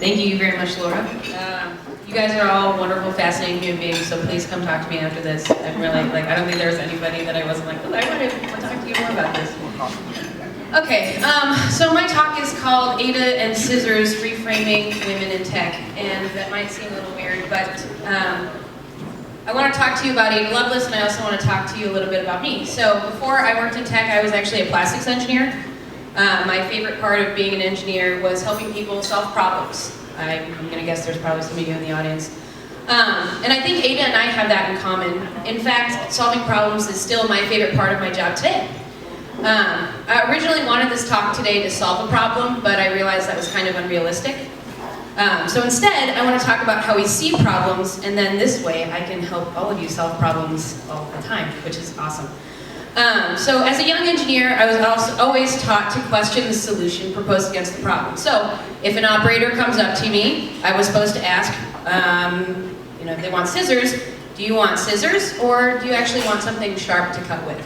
Thank you very much, Laura. You guys are all wonderful, fascinating human beings, so please come talk to me after this. I'm really, I don't think there's anybody that I wasn't like, well, I want to talk to you more about this. Okay, so my talk is called Ada and Scissors, Reframing Women in Tech, and that might seem a little weird, but I want to talk to you about Ada Lovelace, and I also want to talk to you a little bit about me. So before I worked in tech, I was actually a plastics engineer. My favorite part of being an engineer was helping people solve problems. I'm going to guess there's probably some of you in the audience. And I think Ada and I have that in common. In fact, solving problems is still my favorite part of my job today. I originally wanted this talk today to solve a problem, but I realized that was kind of unrealistic. So instead, I want to talk about how we see problems, and then this way I can help all of you solve problems all the time, which is awesome. So as a young engineer, I was also always taught to question the solution proposed against the problem. So if an operator comes up to me, I was supposed to ask, if they want scissors, do you want scissors, or do you actually want something sharp to cut with?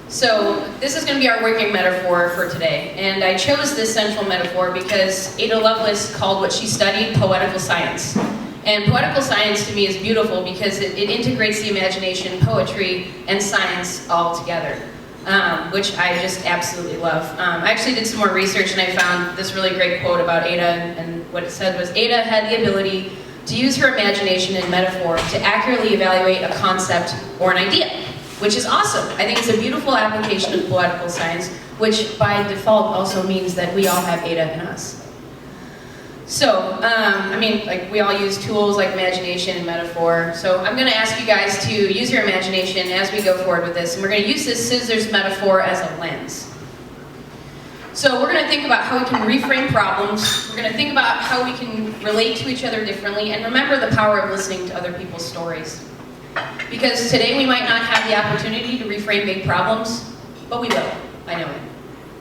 So this is going to be our working metaphor for today, and I chose this central metaphor because Ada Lovelace called what she studied poetical science. And poetical science to me is beautiful because it integrates the imagination, poetry, and science all together, which I just absolutely love. I actually did some more research and I found this really great quote about Ada, and what it said was, Ada had the ability to use her imagination and metaphor to accurately evaluate a concept or an idea, which is awesome. I think it's a beautiful application of poetical science, which by default also means that we all have Ada in us. So, we all use tools like imagination and metaphor. So I'm going to ask you guys to use your imagination as we go forward with this. And we're going to use this scissors metaphor as a lens. So we're going to think about how we can reframe problems. We're going to think about how we can relate to each other differently. And remember the power of listening to other people's stories. Because today we might not have the opportunity to reframe big problems, but we will. I know it.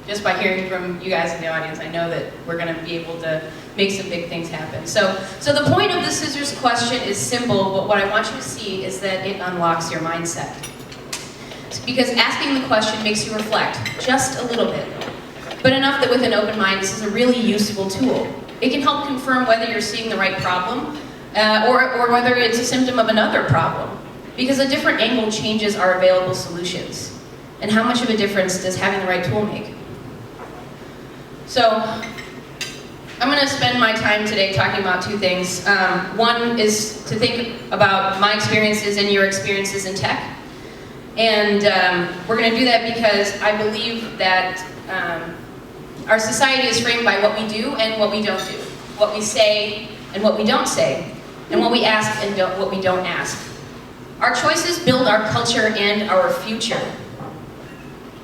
Just by hearing from you guys in the audience, I know that we're going to be able to make some big things happen. So the point of the scissors question is simple, but what I want you to see is that it unlocks your mindset. Because asking the question makes you reflect, just a little bit. But enough that with an open mind, this is a really useful tool. It can help confirm whether you're seeing the right problem, or whether it's a symptom of another problem. Because a different angle changes our available solutions. And how much of a difference does having the right tool make? So, I'm going to spend my time today talking about two things. One is to think about my experiences and your experiences in tech. And we're going to do that because I believe that our society is framed by what we do and what we don't do. What we say and what we don't say. And what we ask and what we don't ask. Our choices build our culture and our future.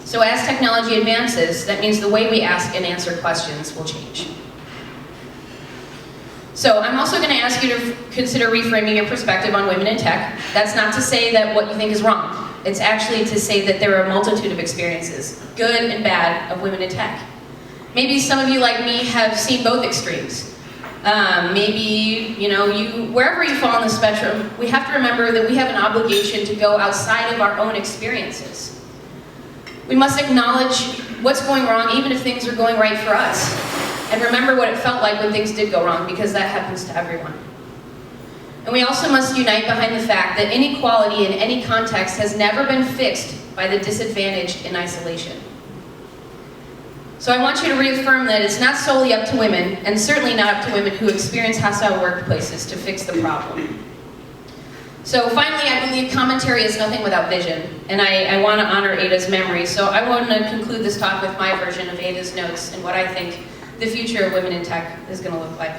So as technology advances, that means the way we ask and answer questions will change. So I'm also going to ask you to consider reframing your perspective on women in tech. That's not to say that what you think is wrong. It's actually to say that there are a multitude of experiences, good and bad, of women in tech. Maybe some of you, like me, have seen both extremes. Maybe, wherever you fall on the spectrum, we have to remember that we have an obligation to go outside of our own experiences. We must acknowledge what's going wrong, even if things are going right for us. And remember what it felt like when things did go wrong, because that happens to everyone. And we also must unite behind the fact that inequality in any context has never been fixed by the disadvantaged in isolation. So I want you to reaffirm that it's not solely up to women, and certainly not up to women who experience hostile workplaces, to fix the problem. So finally, I believe commentary is nothing without vision, and I want to honor Ada's memory. So I want to conclude this talk with my version of Ada's notes and what I think the future of women in tech is going to look like.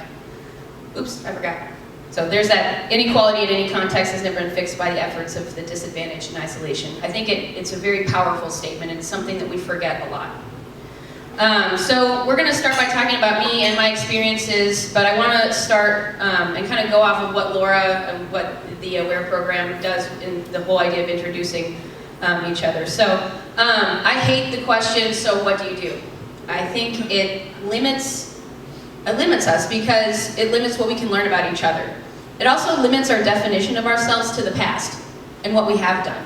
Oops, I forgot. So there's that inequality in any context has never been fixed by the efforts of the disadvantaged in isolation. I think it's a very powerful statement, and it's something that we forget a lot. So we're going to start by talking about me and my experiences, but I want to start and kind of go off of what Laura and what the AWARE program does in the whole idea of introducing each other. So I hate the question, so what do you do? I think it limits us because it limits what we can learn about each other. It also limits our definition of ourselves to the past and what we have done.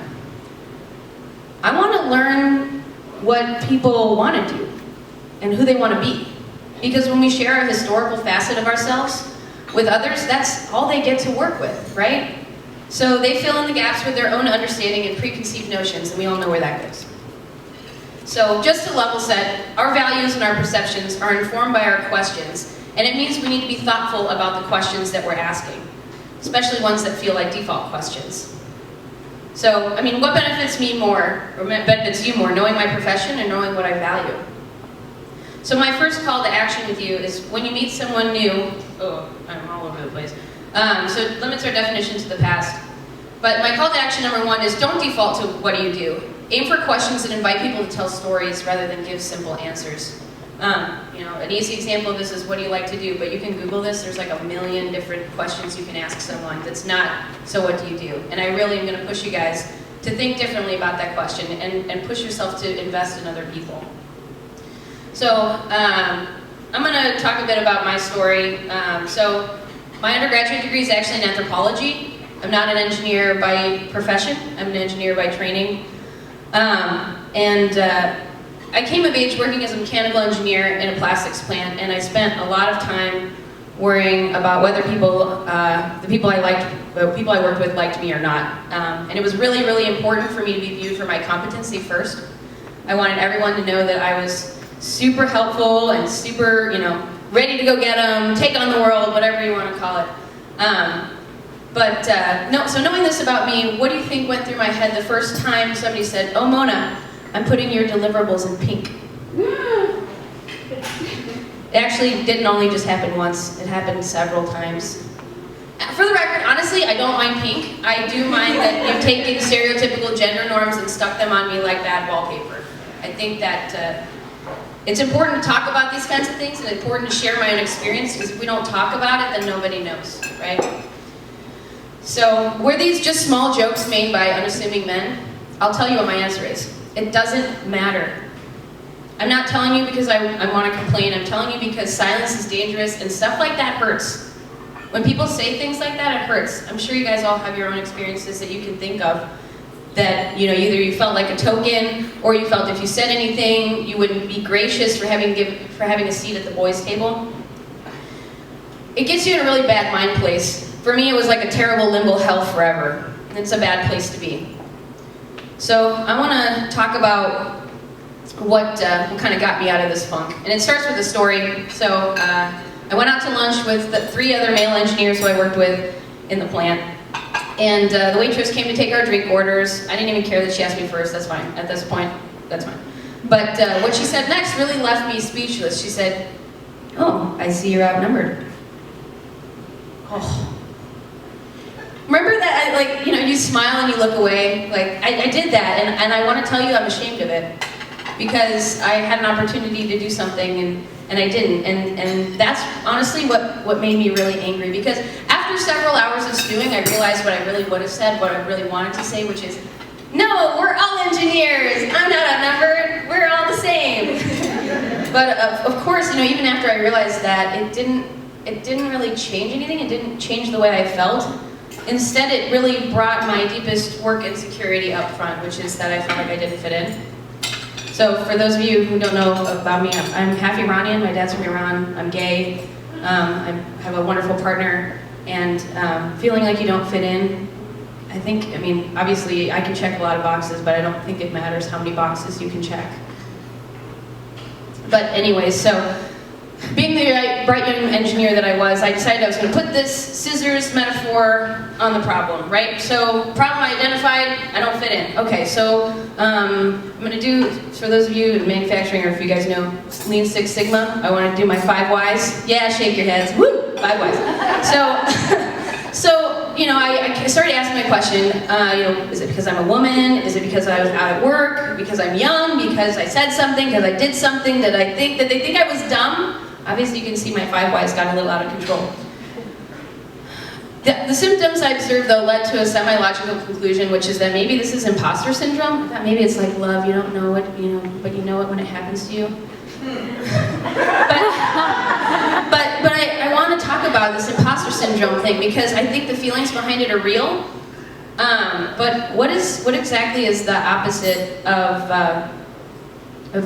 I want to learn what people want to do and who they want to be. Because when we share a historical facet of ourselves with others, that's all they get to work with, right? So they fill in the gaps with their own understanding and preconceived notions, and we all know where that goes. So just to level set, our values and our perceptions are informed by our questions, and it means we need to be thoughtful about the questions that we're asking, especially ones that feel like default questions. So, I mean, what benefits me more, or benefits you more, knowing my profession and knowing what I value? So my first call to action with you is when you meet someone new, oh, I'm all over the place. So it limits our definition to the past. But my call to action number one is don't default to what do you do. Aim for questions that invite people to tell stories rather than give simple answers. An easy example of this is what do you like to do, but you can Google this. There's like a million different questions you can ask someone that's not, so what do you do? And I really am going to push you guys to think differently about that question and push yourself to invest in other people. So I'm going to talk a bit about my story. So my undergraduate degree is actually in anthropology. I'm not an engineer by profession. I'm an engineer by training. I came of age working as a mechanical engineer in a plastics plant, and I spent a lot of time worrying about whether the people I worked with liked me or not. And it was really, really important for me to be viewed for my competency first. I wanted everyone to know that I was super helpful and super, ready to go get them, take on the world, whatever you want to call it. So knowing this about me, what do you think went through my head the first time somebody said, "Oh, Mona, I'm putting your deliverables in pink"? It actually didn't only just happen once, it happened several times. For the record, honestly, I don't mind pink. I do mind that you've taken stereotypical gender norms and stuck them on me like bad wallpaper. I think that it's important to talk about these kinds of things and important to share my own experience, because if we don't talk about it, then nobody knows, right? So, were these just small jokes made by unassuming men? I'll tell you what my answer is. It doesn't matter. I'm not telling you because I want to complain. I'm telling you because silence is dangerous and stuff like that hurts. When people say things like that, it hurts. I'm sure you guys all have your own experiences that you can think of that, either you felt like a token, or you felt if you said anything, you wouldn't be gracious for having a seat at the boys' table. It gets you in a really bad mind place. For me, it was like a terrible limbo hell forever. It's a bad place to be. So I want to talk about what kind of got me out of this funk. And it starts with a story. So I went out to lunch with the 3 other male engineers who I worked with in the plant. And the waitress came to take our drink orders. I didn't even care that she asked me first. That's fine. At this point, that's fine. But what she said next really left me speechless. She said, "Oh, I see you're outnumbered." Oh. Remember that, you smile and you look away? I did that, and I want to tell you I'm ashamed of it. Because I had an opportunity to do something, and I didn't. And that's honestly what made me really angry. Because after several hours of stewing, I realized what I really would have said, what I really wanted to say, which is, "No, we're all engineers. I'm not outnumbered. We're all the same." But of course, even after I realized that, it didn't really change anything. It didn't change the way I felt. Instead, it really brought my deepest work insecurity up front, which is that I felt like I didn't fit in. So for those of you who don't know about me, I'm half Iranian. My dad's from Iran. I'm gay. I have a wonderful partner. And feeling like you don't fit in, obviously I can check a lot of boxes, but I don't think it matters how many boxes you can check. But anyways, so being the bright young engineer that I was, I decided I was going to put this scissors metaphor on the problem, right? So, problem identified, I don't fit in. Okay, so I'm going to do, for those of you in manufacturing, or if you guys know Lean Six Sigma, I want to do my 5 whys. Yeah, shake your heads. Woo! 5 whys. So I started asking my question, is it because I'm a woman? Is it because I was out at work? Because I'm young? Because I said something? Because I did something that they think I was dumb? Obviously, you can see my 5 whys got a little out of control. The symptoms I observed, though, led to a semi-logical conclusion, which is that maybe this is imposter syndrome. That maybe it's like love, you don't know it, but you know it when it happens to you. But I want to talk about this imposter syndrome thing because I think the feelings behind it are real. But what exactly is the opposite of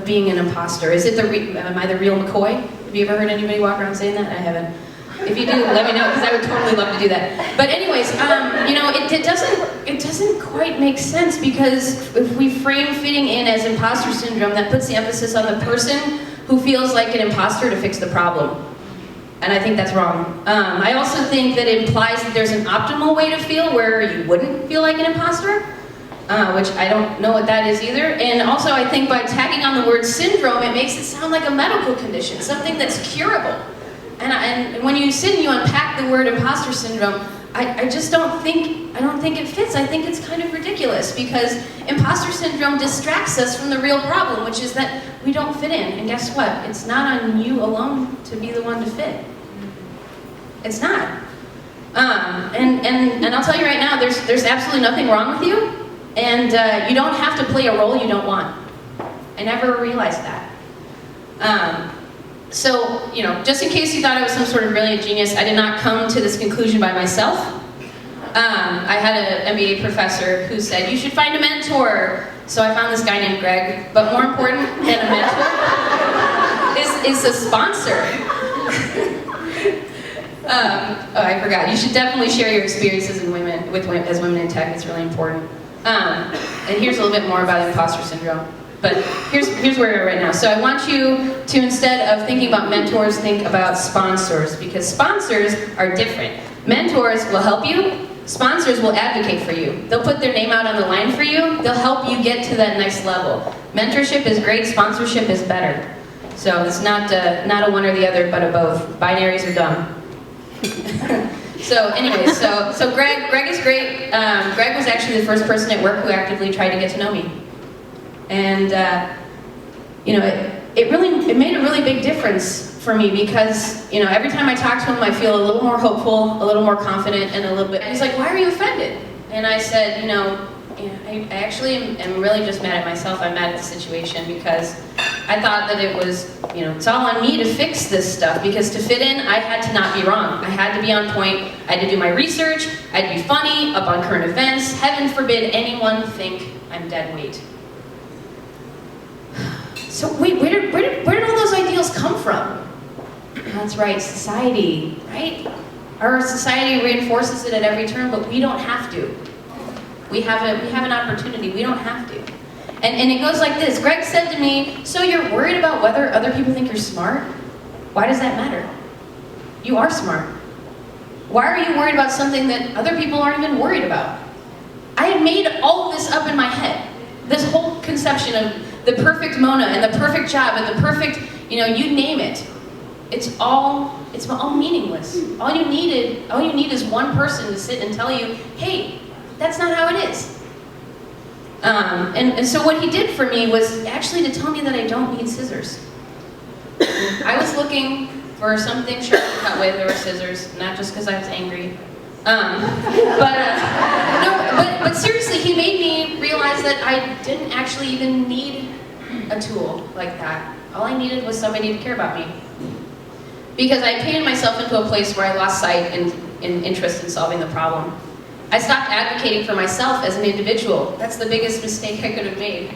being an imposter? Is it am I the real McCoy? Have you ever heard anybody walk around saying that? I haven't. If you do, let me know, because I would totally love to do that. But anyways, you know, it doesn't quite make sense, because if we frame fitting in as imposter syndrome, that puts the emphasis on the person who feels like an imposter to fix the problem. And I think that's wrong. I also think that it implies that there's an optimal way to feel where you wouldn't feel like an imposter, which I don't know what that is either. And also I think by tagging on the word syndrome, it makes it sound like a medical condition, something that's curable. And when you sit and you unpack the word imposter syndrome, I just don't think it fits. I think it's kind of ridiculous, because imposter syndrome distracts us from the real problem, which is that we don't fit in. And guess what? It's not on you alone to be the one to fit. It's not. And I'll tell you right now, there's absolutely nothing wrong with you, and you don't have to play a role you don't want. I never realized that. So, you know, just in case you thought I was some sort of brilliant genius, I did not come to this conclusion by myself. I had an MBA professor who said, you should find a mentor. So I found this guy named Greg, but more important than a mentor is a sponsor. Oh, I forgot. You should definitely share your experiences as women in tech. It's really important. And here's a little bit more about imposter syndrome. But here's where we are right now. So I want you to, instead of thinking about mentors, think about sponsors, because sponsors are different. Mentors will help you. Sponsors will advocate for you. They'll put their name out on the line for you. They'll help you get to that next level. Mentorship is great. Sponsorship is better. So it's not a one or the other, but a both. Binaries are dumb. So anyways, so Greg is great. Greg was actually the first person at work who actively tried to get to know me. And you know, it made a really big difference for me, because, you know, every time I talk to him, I feel a little more hopeful, a little more confident, and a little bit. He's like, "Why are you offended?" And I said, you know, I actually am really just mad at myself. I'm mad at the situation, because I thought that it was, you know, it's all on me to fix this stuff, because to fit in, I had to not be wrong. I had to be on point. I had to do my research. I had to be funny, up on current events. Heaven forbid anyone think I'm dead weight. So wait, where did all those ideals come from? That's right, society, right? Our society reinforces it at every turn, but we don't have to. We have an opportunity. We don't have to. And it goes like this. Greg said to me, "So you're worried about whether other people think you're smart? Why does that matter? You are smart. Why are you worried about something that other people aren't even worried about?" I had made all of this up in my head. This whole conception of the perfect Mona and the perfect job and the perfect, you know, you name it. It's all meaningless. All you need is one person to sit and tell you, "Hey, that's not how it is." And so what he did for me was actually to tell me that I don't need scissors. I was looking for something sharp to cut with, or scissors, not just because I was angry. But seriously, he made me realize that I didn't actually even need a tool like that. All I needed was somebody to care about me. Because I painted myself into a place where I lost sight and interest in solving the problem. I stopped advocating for myself as an individual. That's the biggest mistake I could have made.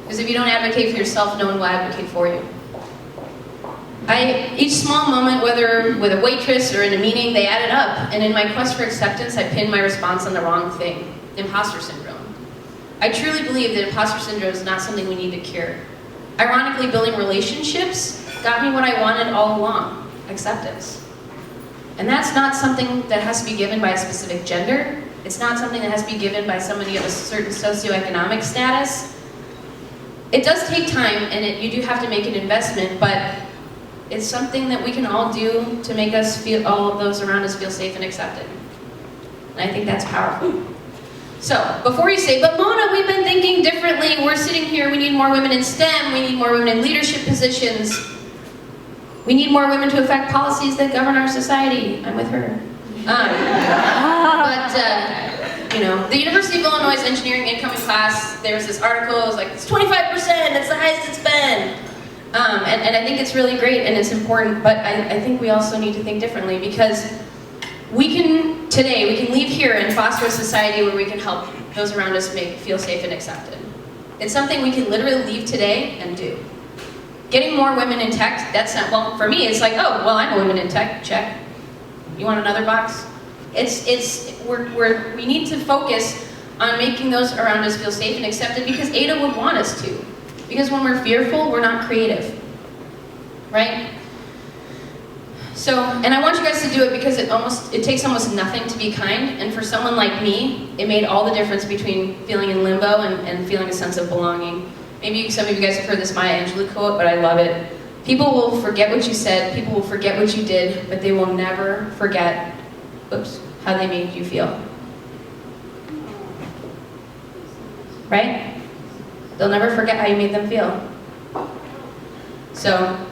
Because if you don't advocate for yourself, no one will advocate for you. Each small moment, whether with a waitress or in a meeting, they added up. And in my quest for acceptance, I pinned my response on the wrong thing: imposter syndrome. I truly believe that imposter syndrome is not something we need to cure. Ironically, building relationships got me what I wanted all along: acceptance. And that's not something that has to be given by a specific gender. It's not something that has to be given by somebody of a certain socioeconomic status. It does take time, and you do have to make an investment, but it's something that we can all do to make us feel, all of those around us feel safe and accepted. And I think that's powerful. So, before you say, "But Mona, we've been thinking differently, we're sitting here, we need more women in STEM, we need more women in leadership positions, we need more women to affect policies that govern our society." I'm with her. You know, the University of Illinois engineering incoming class, there was this article, it was like, it's 25%, that's the highest it's been. And I think it's really great and it's important, but I think we also need to think differently, because today we can leave here and foster a society where we can help those around us feel safe and accepted. It's something we can literally leave today and do. Getting more women in tech, that's not, well, for me, it's like, oh, well, I'm a woman in tech, check. You want another box? We need to focus on making those around us feel safe and accepted because Ada would want us to. Because when we're fearful, we're not creative, right? So, and I want you guys to do it because it takes almost nothing to be kind, and for someone like me, it made all the difference between feeling in limbo and feeling a sense of belonging. Maybe some of you guys have heard this Maya Angelou quote, but I love it. People will forget what you said, people will forget what you did, but they will never forget, how they made you feel. Right? They'll never forget how you made them feel. So,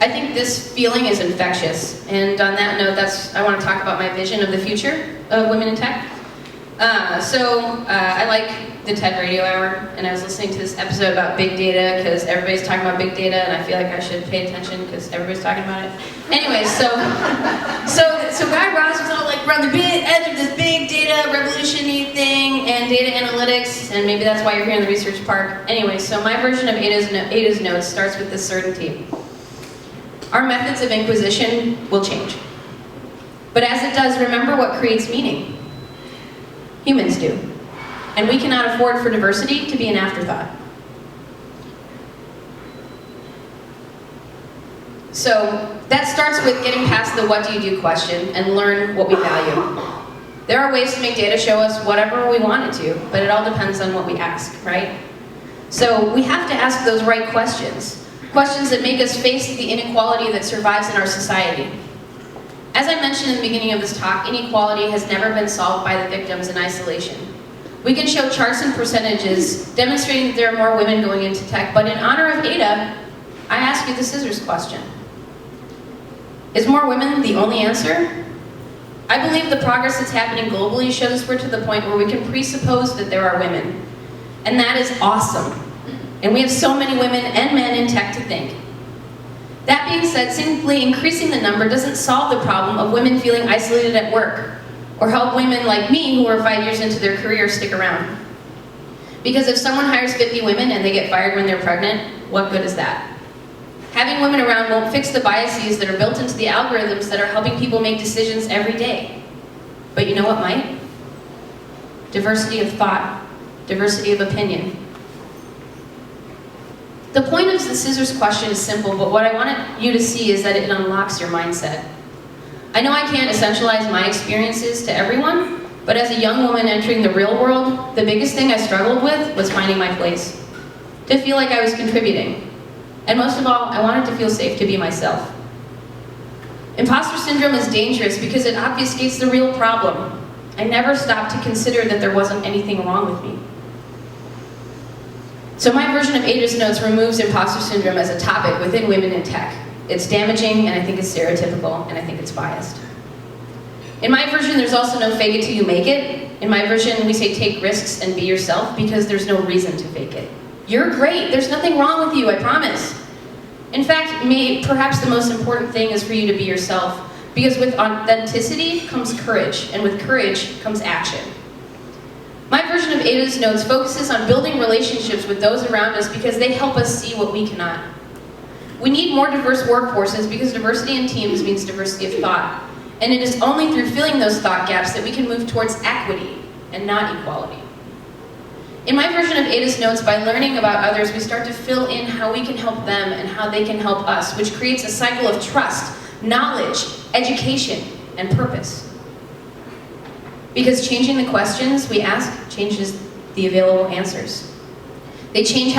I think this feeling is infectious. And on that note, I want to talk about my vision of the future of women in tech. I like the TED Radio Hour, and I was listening to this episode about big data because everybody's talking about big data, and I feel like I should pay attention because everybody's talking about it. Anyways, so Guy Raz was all like, we're on the edge of this big data revolution-y thing and data analytics, and maybe that's why you're here in the research park. Anyway, so my version of Ada's notes starts with this certainty. Our methods of inquisition will change. But as it does, remember what creates meaning. Humans do. And we cannot afford for diversity to be an afterthought. So that starts with getting past the what do you do question and learn what we value. There are ways to make data show us whatever we want it to, but it all depends on what we ask, right? So we have to ask those right questions. Questions that make us face the inequality that survives in our society. As I mentioned in the beginning of this talk, inequality has never been solved by the victims in isolation. We can show charts and percentages demonstrating that there are more women going into tech, but in honor of Ada, I ask you the scissors question. Is more women the only answer? I believe the progress that's happening globally shows we're to the point where we can presuppose that there are women. And that is awesome. And we have so many women and men in tech to thank. That being said, simply increasing the number doesn't solve the problem of women feeling isolated at work, or help women like me who are 5 years into their career stick around. Because if someone hires 50 women and they get fired when they're pregnant, what good is that? Having women around won't fix the biases that are built into the algorithms that are helping people make decisions every day. But you know what might? Diversity of thought, diversity of opinion. The point of the scissors question is simple, but what I want you to see is that it unlocks your mindset. I know I can't essentialize my experiences to everyone, but as a young woman entering the real world, the biggest thing I struggled with was finding my place. To feel like I was contributing. And most of all, I wanted to feel safe to be myself. Imposter syndrome is dangerous because it obfuscates the real problem. I never stopped to consider that there wasn't anything wrong with me. So my version of Ada's notes removes imposter syndrome as a topic within women in tech. It's damaging, and I think it's stereotypical, and I think it's biased. In my version, there's also no fake it till you make it. In my version, we say take risks and be yourself because there's no reason to fake it. You're great, there's nothing wrong with you, I promise. In fact, perhaps the most important thing is for you to be yourself, because with authenticity comes courage, and with courage comes action. My version of Ada's notes focuses on building relationships with those around us because they help us see what we cannot. We need more diverse workforces because diversity in teams means diversity of thought. And it is only through filling those thought gaps that we can move towards equity and not equality. In my version of Ada's notes, by learning about others, we start to fill in how we can help them and how they can help us, which creates a cycle of trust, knowledge, education, and purpose. Because changing the questions we ask changes the available answers. It changes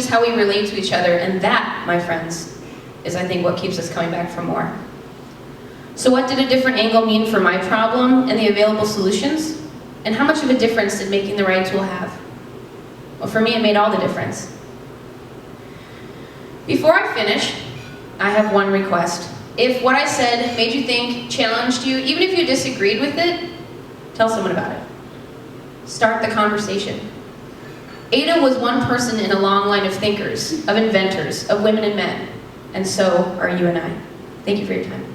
how we relate to each other, and that, my friends, is I think what keeps us coming back for more. So what did a different angle mean for my problem and the available solutions? And how much of a difference did making the right tool have? Well, for me, it made all the difference. Before I finish, I have one request. If what I said made you think, challenged you, even if you disagreed with it, tell someone about it. Start the conversation. Ada was one person in a long line of thinkers, of inventors, of women and men, and so are you and I. Thank you for your time.